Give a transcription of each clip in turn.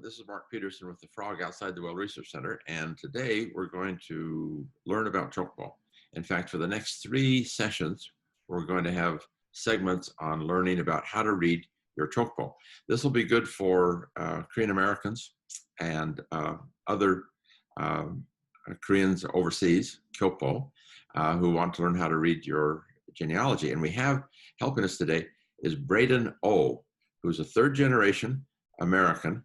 This is Mark Peterson with the Frog Outside the Well Research Center, and today we're going to learn about Jokbo. In fact, for the next 3 sessions, we're going to have segments on learning about how to read your Jokbo. This will be good for Korean Americans and other Koreans overseas, Jokbo, who want to learn how to read your genealogy. And we have helping us today is Brayden O, who's a 3rd generation American,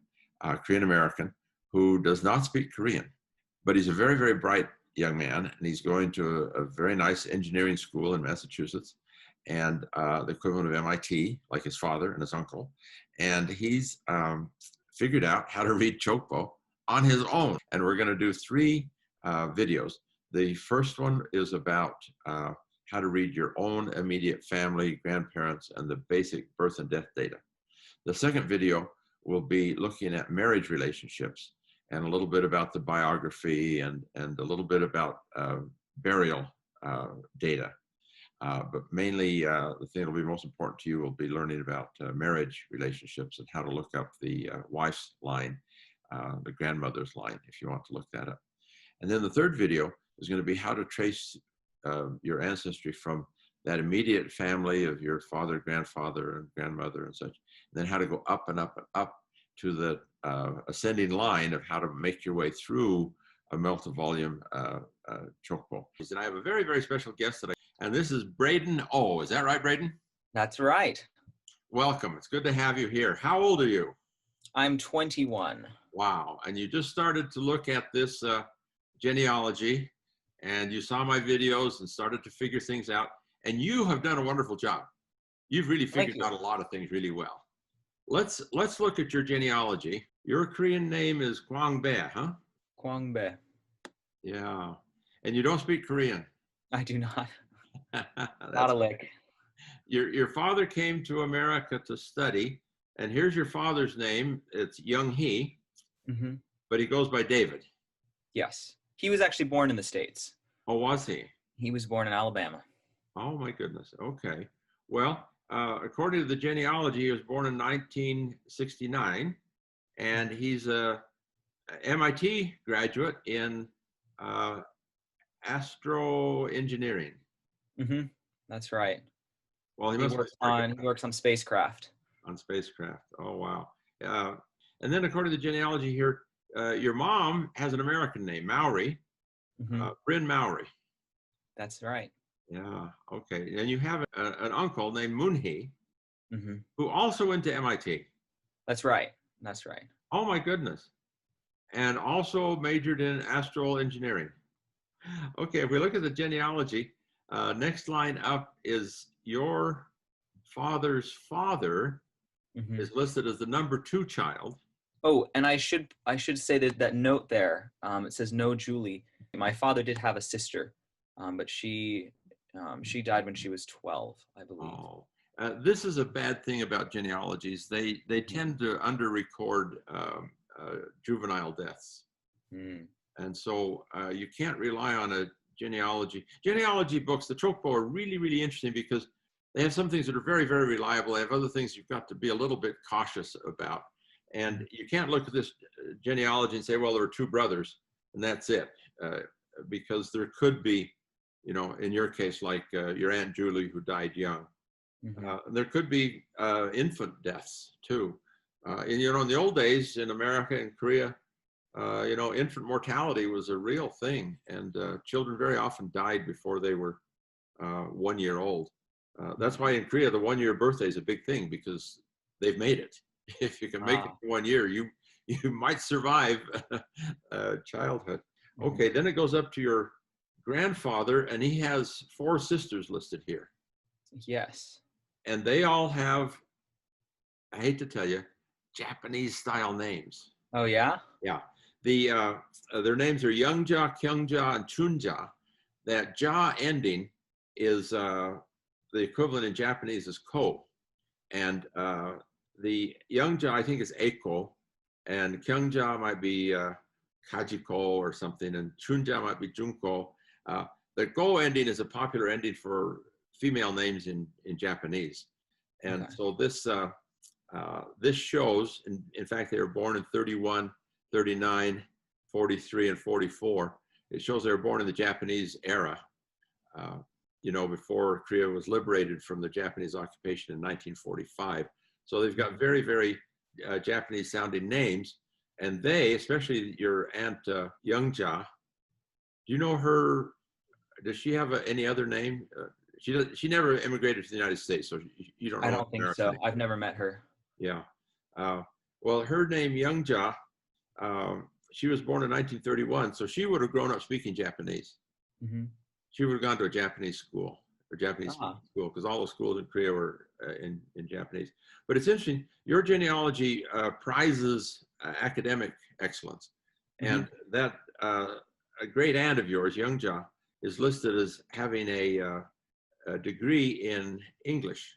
Korean American, who does not speak Korean, but he's a very, very bright young man, and he's going to a very nice engineering school in Massachusetts, and the equivalent of MIT, like his father and his uncle. And he's figured out how to read Jokbo on his own. And we're going to do 3 videos. The first one is about how to read your own immediate family, grandparents, and the basic birth and death data. The second video will be looking at marriage relationships and a little bit about the biography and a little bit about burial data. But mainly the thing that will be most important to you will be learning about marriage relationships and how to look up the wife's line, the grandmother's line, if you want to look that up. And then the third video is going to be how to trace your ancestry from that immediate family of your father, grandfather, and grandmother and such, and then how to go up and up and up to the ascending line of how to make your way through a multi-volume Jokbo. And I have a very, very special guest today, and this is Brayden O. Is that right, Brayden? That's right. Welcome. It's good to have you here. How old are you? I'm 21. Wow. And you just started to look at this genealogy, and you saw my videos and started to figure things out. And you have done a wonderful job. You've really figured out a lot of things really well. Let's look at your genealogy. Your Korean name is Kwangbae, huh? Kwangbae. Yeah. And you don't speak Korean? I do not. Not a lick. Your father came to America to study, and here's your father's name. It's Young-hee, but he goes by David. Yes. He was actually born in the States. Oh, was he? He was born in Alabama. Oh, my goodness. Okay. Well, according to the genealogy, he was born in 1969, and he's a MIT graduate in astroengineering. That's right. Well, he works on spacecraft. On spacecraft. Oh, wow. And then according to the genealogy here, your mom has an American name, Maori, Bryn Maori. That's right. Yeah, okay. And you have an uncle named Moon-hee, who also went to MIT. That's right. That's right. Oh, my goodness. And also majored in astroengineering. Okay, if we look at the genealogy, next line up is your father's father is listed as the number 2 child. Oh, and I should say that note there, it says no Julie. My father did have a sister, but she died when she was 12, I believe. Oh, this is a bad thing about genealogies. They tend to under-record juvenile deaths. And so you can't rely on a genealogy. Genealogy books, the Jokbo, are really, really interesting because they have some things that are very, very reliable. They have other things you've got to be a little bit cautious about. And you can't look at this genealogy and say, well, there were 2 brothers, and that's it. Because there could be, you know, in your case, like your Aunt Julie, who died young. There could be infant deaths, too. And, you know, in the old days in America and Korea, you know, infant mortality was a real thing. And children very often died before they were 1 year old. That's why in Korea, the 1-year birthday is a big thing, because they've made it. If you can make it 1 year, you might survive childhood. Okay, then it goes up to your grandfather, and he has 4 sisters listed here. Yes. And they all have, I hate to tell you, Japanese style names. Oh, yeah? Yeah. Their names are Youngja, Kyungja, and Chunja. That ja ending is the equivalent in Japanese is ko. And the Youngja, I think, is Eiko, and Kyungja might be Kajiko or something, and Chunja might be Junko. The go ending is a popular ending for female names in Japanese. And so this This shows, in fact, they were born in 31, 39, 43, and 44. It shows they were born in the Japanese era, before Korea was liberated from the Japanese occupation in 1945. So they've got very, very Japanese sounding names. And they, especially your Aunt Youngja, do you know her? Does she have any other name? She never immigrated to the United States, so you don't know. I don't think so. Name. I've never met her. Yeah. Well, her name Youngja, she was born in 1931, so she would have grown up speaking Japanese. Mm-hmm. She would have gone to a Japanese school or Japanese school, because all the schools in Korea were in Japanese. But it's interesting. Your genealogy prizes academic excellence, and that a great aunt of yours, Youngja, is listed as having a degree in English.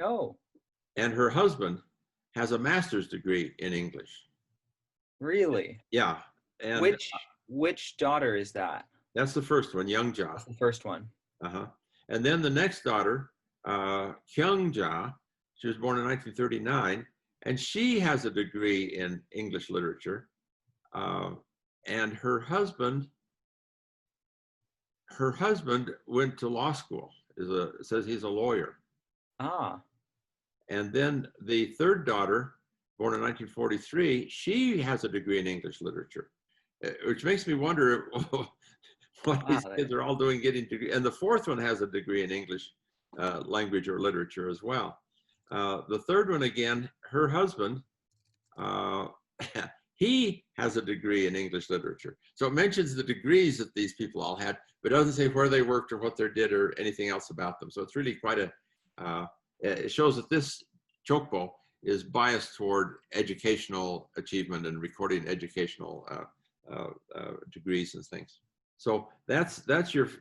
Oh. And her husband has a master's degree in English. Really? Yeah. And which daughter is that? That's the first one, Youngja. That's the first one. Uh-huh. And then the next daughter, Kyungja, she was born in 1939, and she has a degree in English literature. And her husband went to law school. Says he's a lawyer. Ah. And then the third daughter, born in 1943, she has a degree in English literature, which makes me wonder what these kids are all doing getting degrees. And the fourth one has a degree in English language or literature as well. The third one, again, her husband, he has a degree in English literature. So it mentions the degrees that these people all had, but it doesn't say where they worked or what they did or anything else about them. So it's really quite it shows that this Jokbo is biased toward educational achievement and recording educational degrees and things. So that's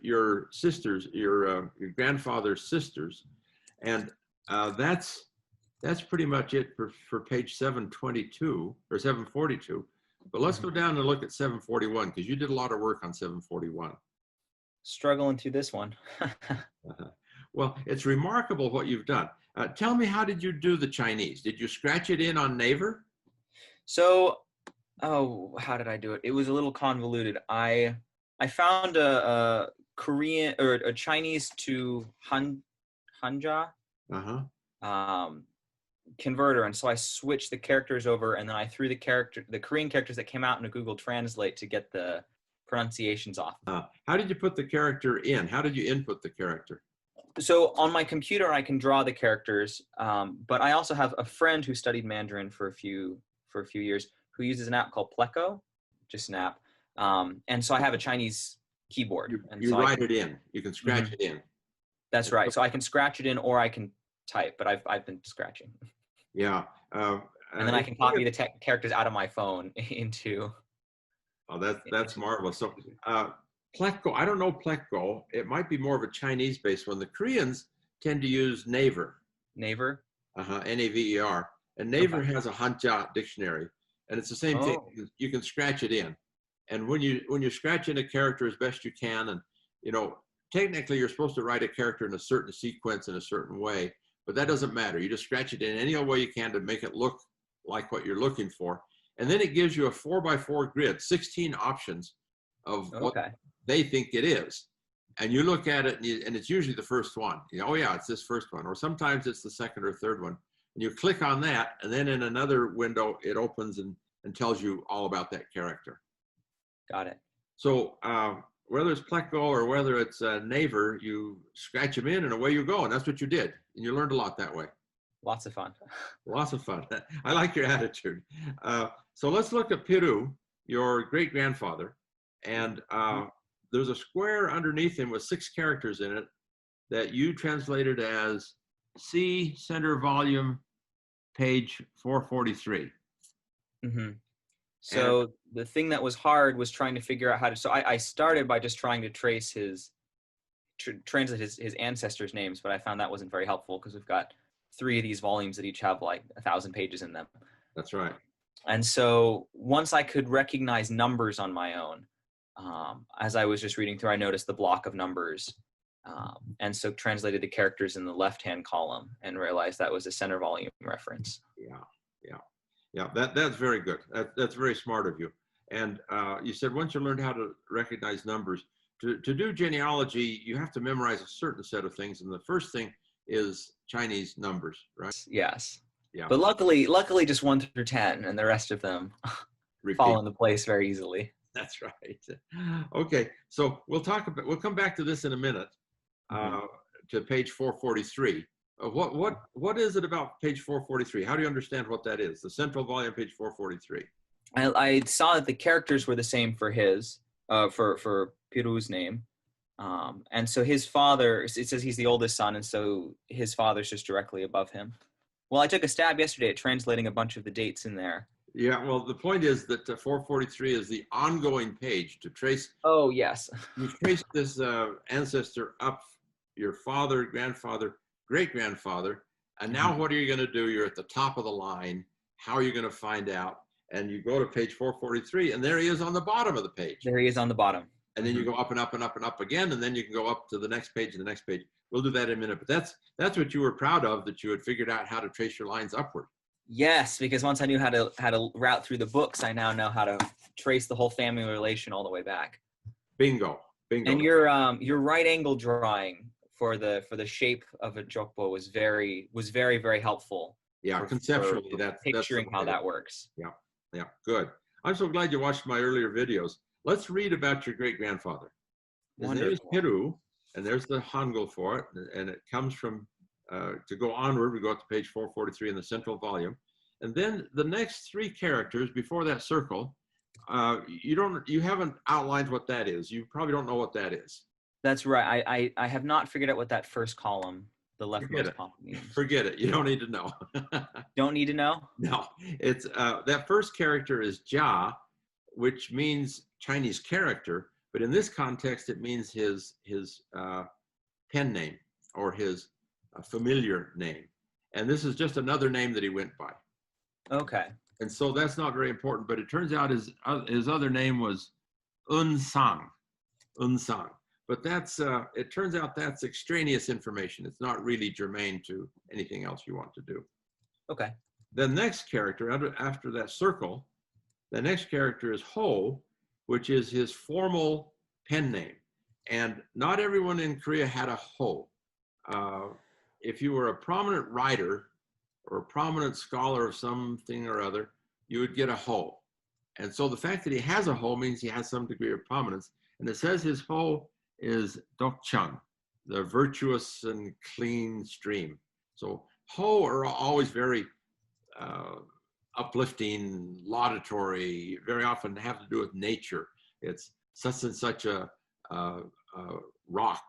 your sisters, your grandfather's sisters, and that's pretty much it for page 722 or 742. But let's go down and look at 741, because you did a lot of work on 741. Struggling through this one. Well, it's remarkable what you've done. Tell me, how did you do the Chinese? Did you scratch it in on Naver? So, how did I do it? It was a little convoluted. I found a Korean or a Chinese to Hanja converter, and so I switched the characters over, and then I threw the Korean characters that came out into Google Translate to get the pronunciations off. How did you put the character in? How did you input the character? So on my computer, I can draw the characters, but I also have a friend who studied Mandarin for a few years who uses an app called Pleco, just an app. And so I have a Chinese keyboard. You write it in. You can scratch it in. That's right. So I can scratch it in, or I can type, but I've been scratching. Yeah. And then I can copy the characters out of my phone into. Oh, that's marvelous. So Pleco, I don't know Pleco. It might be more of a Chinese-based one. The Koreans tend to use Naver. Naver? Naver. And Naver has a Hanja dictionary, and it's the same thing. You can scratch it in. And when you scratch in a character as best you can, and technically you're supposed to write a character in a certain sequence in a certain way, but that doesn't matter. You just scratch it in any way you can to make it look like what you're looking for. And then it gives you a 4x4 grid, 16 options of what they think it is. And you look at it, and it's usually the first one. Oh yeah, it's this first one. Or sometimes it's the second or third one. And you click on that, and then in another window, it opens and tells you all about that character. Got it. So whether it's Pleco or whether it's Naver, you scratch them in and away you go. And that's what you did. And you learned a lot that way. Lots of fun. Lots of fun. I like your attitude. So let's look at Piru, your great-grandfather. And there's a square underneath him with 6 characters in it that you translated as C, center volume, page 443. Mm-hmm. So the thing that was hard was trying to figure out how to, so I started by just trying to trace translate his ancestors' names, but I found that wasn't very helpful because we've got 3 of these volumes that each have like 1,000 pages in them. That's right. And so once I could recognize numbers on my own, as I was just reading through, I noticed the block of numbers. and so translated the characters in the left-hand column and realized that was a center volume reference. Yeah. That's very good. That's very smart of you. And you said once you learned how to recognize numbers, to do genealogy, you have to memorize a certain set of things. And the first thing is Chinese numbers, right? Yes. Yeah. But luckily just 1 through 10, and the rest of them fall into place very easily. That's right. Okay, so we'll come back to this in a minute, to page 443. What is it about page 443? How do you understand what that is? The central volume, page 443. I saw that the characters were the same for his, for Piru's name. And so his father, it says he's the oldest son, and so his father's just directly above him. Well, I took a stab yesterday at translating a bunch of the dates in there. Yeah, well, the point is that 443 is the ongoing page to trace. Oh, yes. You trace this ancestor up, your father, grandfather, great-grandfather, and now what are you going to do? You're at the top of the line. How are you going to find out? And you go to page 443, and there he is on the bottom of the page. There he is on the bottom. And then you go up and up and up and up again, and then you can go up to the next page and the next page. We'll do that in a minute. But that's what you were proud of, that you had figured out how to trace your lines upward. Yes, because once I knew how to route through the books, I now know how to trace the whole family relation all the way back. Bingo. And your right angle drawing for the shape of a Jokbo was very very helpful. Yeah, conceptually, that's picturing how that works. Yeah, good. I'm so glad you watched my earlier videos. Let's read about your great-grandfather. His name is Piru, and there's the Hangul for it, and it comes from, to go onward, we go up to page 443 in the central volume. And then the next 3 characters before that circle, you haven't outlined what that is. You probably don't know what that is. That's right. I have not figured out what that first column, the leftmost column, means. Forget it. You don't need to know. Don't need to know? No. It's that first character is Jia, which means Chinese character, but in this context, it means his pen name or his familiar name. And this is just another name that he went by. Okay. And so that's not very important, but it turns out his other name was Unsang. But it turns out that's extraneous information. It's not really germane to anything else you want to do. Okay. The next character, after that circle, the next character is Ho, which is his formal pen name. And not everyone in Korea had a Ho. If you were a prominent writer or a prominent scholar of something or other, you would get a Ho. And so the fact that he has a Ho means he has some degree of prominence. And it says his Ho is Dokchang, the virtuous and clean stream. So Ho are always very uplifting, laudatory, very often have to do with nature. It's such and such a rock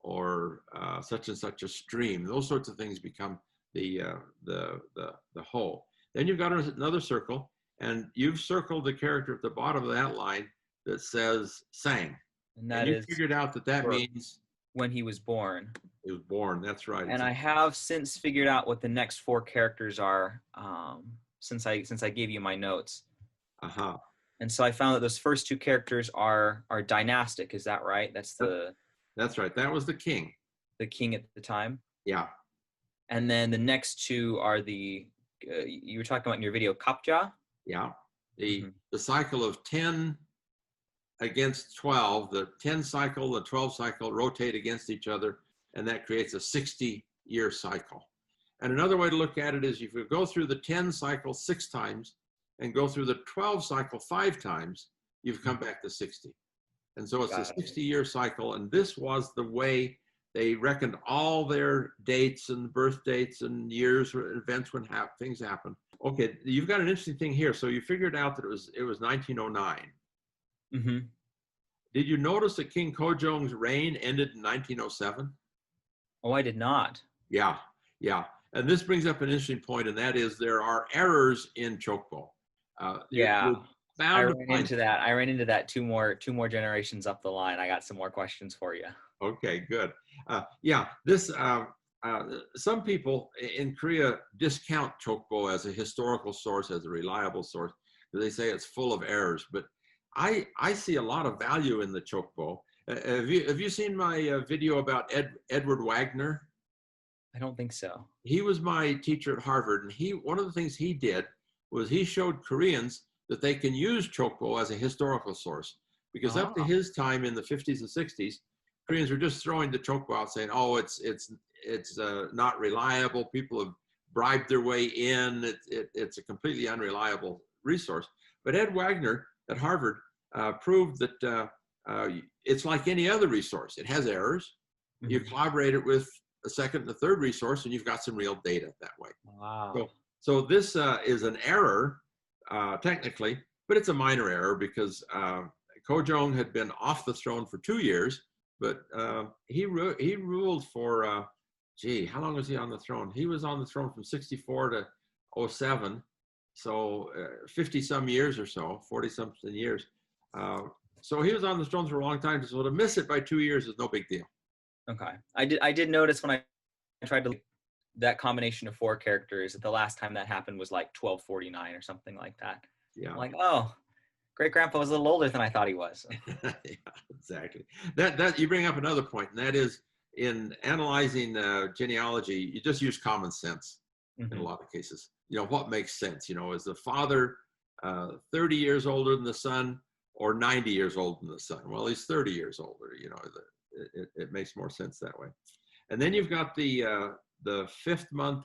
or such and such a stream. Those sorts of things become the Ho. Then you've got another circle, and you've circled the character at the bottom of that line that says Sang. And you figured out that means when he was born. He was born, that's right. And I have since figured out what the next 4 characters are, since I gave you my notes. And so I found that those first 2 characters are dynastic. Is that right? That's right. That was the king. The king at the time. Yeah. And then the next 2 are the you were talking about in your video, Kapja. Yeah. The cycle of 10 against 12, the 10 cycle, the 12 cycle rotate against each other, and that creates a 60-year cycle. And another way to look at it is if you go through the 10 cycle 6 times and go through the 12 cycle 5 times, you've come back to 60. And so it's a 60-year cycle, and this was the way they reckoned all their dates and birth dates and years or events when things happen. Okay, you've got an interesting thing here. So you figured out that it was 1909. Did you notice that King Kojong's reign ended in 1907? Oh, I did not. Yeah. And this brings up an interesting point, and that is there are errors in Jokbo. I ran into that. I ran into that two more generations up the line. I got some more questions for you. Okay, good. Some people in Korea discount Jokbo as a historical source, as a reliable source. They say it's full of errors, but I see a lot of value in the Jokbo, Have you seen my video about Edward Wagner? I don't think so. He was my teacher at Harvard, and one of the things he did was he showed Koreans that they can use Jokbo as a historical source, because up to his time in the 50s and 60s, Koreans were just throwing the Jokbo out, saying, "Oh, it's not reliable. People have bribed their way in. It's a completely unreliable resource." But Ed Wagner at Harvard proved that it's like any other resource. It has errors. Mm-hmm. You collaborate it with a second and a third resource, and you've got some real data that way. Wow. So this is an error, technically, but it's a minor error because Ko Jong had been off the throne for 2 years, but he ruled for, how long was he on the throne? He was on the throne from 64 to 07, so 50-some years or so, 40-something years. So he was on the throne for a long time, so to miss it by 2 years is no big deal. Okay. I did notice when I tried to that combination of 4 characters, that the last time that happened was like 1249 or something like that. Yeah. I'm like, oh, great grandpa was a little older than I thought he was. Yeah, exactly. That you bring up another point, and that is in analyzing genealogy, you just use common sense in a lot of cases. What makes sense? Is the father 30 years older than the son or 90 years older than the son? Well, he's 30 years older. It makes more sense that way. And then you've got the 5th month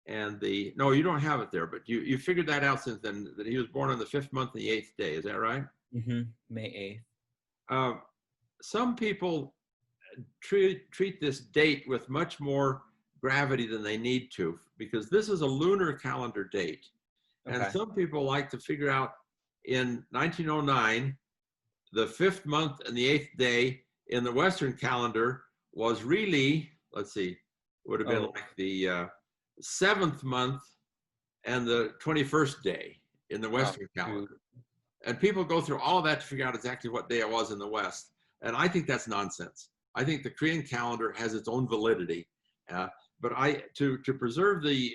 and no, you don't have it there, but you figured that out since then, that he was born on the 5th month and the 8th day. Is that right? Mm-hmm. May 8th. Some people treat this date with much more gravity than they need to, because this is a lunar calendar date. Okay. And some people like to figure out in 1909, the 5th month and the 8th day in the Western calendar was really, let's see, would have been like the 7th month and the 21st day in the Western calendar. And people go through all of that to figure out exactly what day it was in the West. And I think that's nonsense. I think the Korean calendar has its own validity. But to preserve the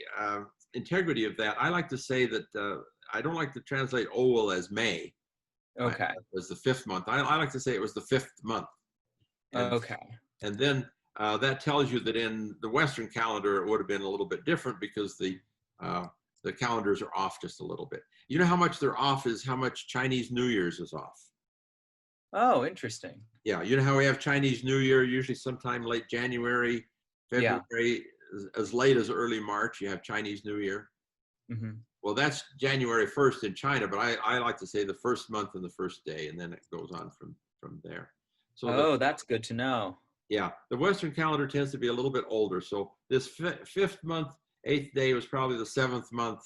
integrity of that, I like to say that I don't like to translate Owel as May. Okay. As the 5th month. I like to say it was the 5th month. And, okay. And then that tells you that in the Western calendar, it would have been a little bit different because the calendars are off just a little bit. You know how much they're off is how much Chinese New Year's is off. Oh, interesting. Yeah, you know how we have Chinese New Year, usually sometime late January, February, as late as early March, you have Chinese New Year. Mm-hmm. Well, that's January 1st in China, but I like to say the 1st month and the 1st day, and then it goes on from there. So that's good to know. Yeah, the Western calendar tends to be a little bit older. So this 5th month, 8th day was probably the 7th month.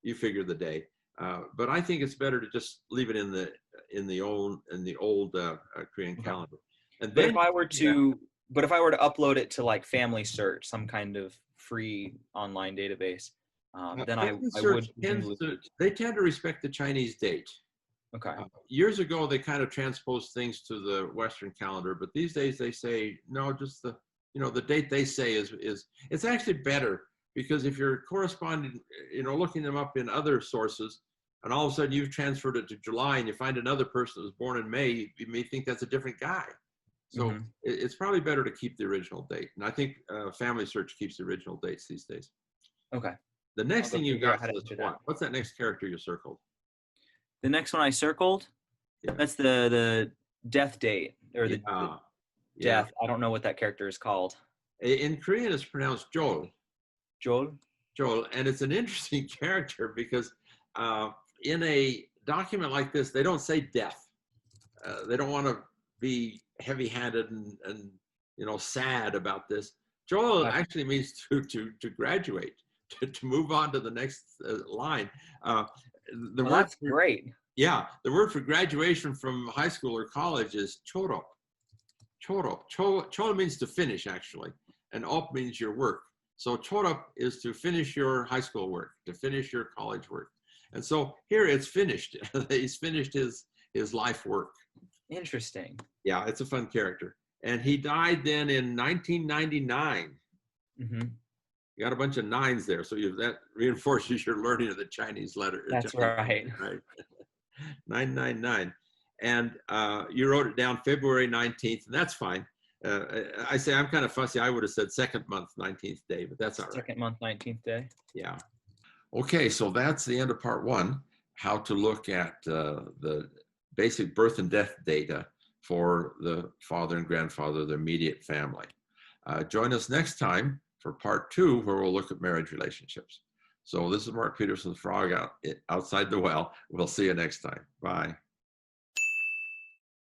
You figure the day, but I think it's better to just leave it in the old Korean calendar. And then, if I were to upload it to like Family Search, some kind of free online database, then I would. They tend to respect the Chinese date. Okay. Years ago, they kind of transposed things to the Western calendar, but these days they say no. Just the date they say is it's actually better, because if you're corresponding, looking them up in other sources, and all of a sudden you've transferred it to July, and you find another person that was born in May, you may think that's a different guy. So it's probably better to keep the original date, and I think Family Search keeps the original dates these days. Okay. The next thing you got is what's that next character you circled? The next one I circled, that's the death date, or the death. I don't know what that character is called. In Korean, it's pronounced Jol. Jol? Jol, and it's an interesting character because in a document like this, they don't say death. They don't want to be heavy-handed and sad about this. Jol actually means to graduate, to move on to the next line. That's great. Yeah, the word for graduation from high school or college is chorop. Chorop. Chorop means to finish, actually, and op means your work. So chorop is to finish your high school work, to finish your college work. And so here it's finished. He's finished his life work. Interesting. Yeah, it's a fun character. And he died then in 1999. Mm-hmm. You got a bunch of 9s there, so that reinforces your learning of the Chinese letter. That's right. 999. And you wrote it down February 19th, and that's fine. I say I'm kind of fussy. I would have said second month, 19th day, but that's all right. Second month, 19th day. Yeah. Okay, so that's the end of part 1, how to look at the basic birth and death data for the father and grandfather, the immediate family. Join us next time for part 2, where we'll look at marriage relationships. So this is Mark Peterson's Frog Outside the Well. We'll see you next time. Bye.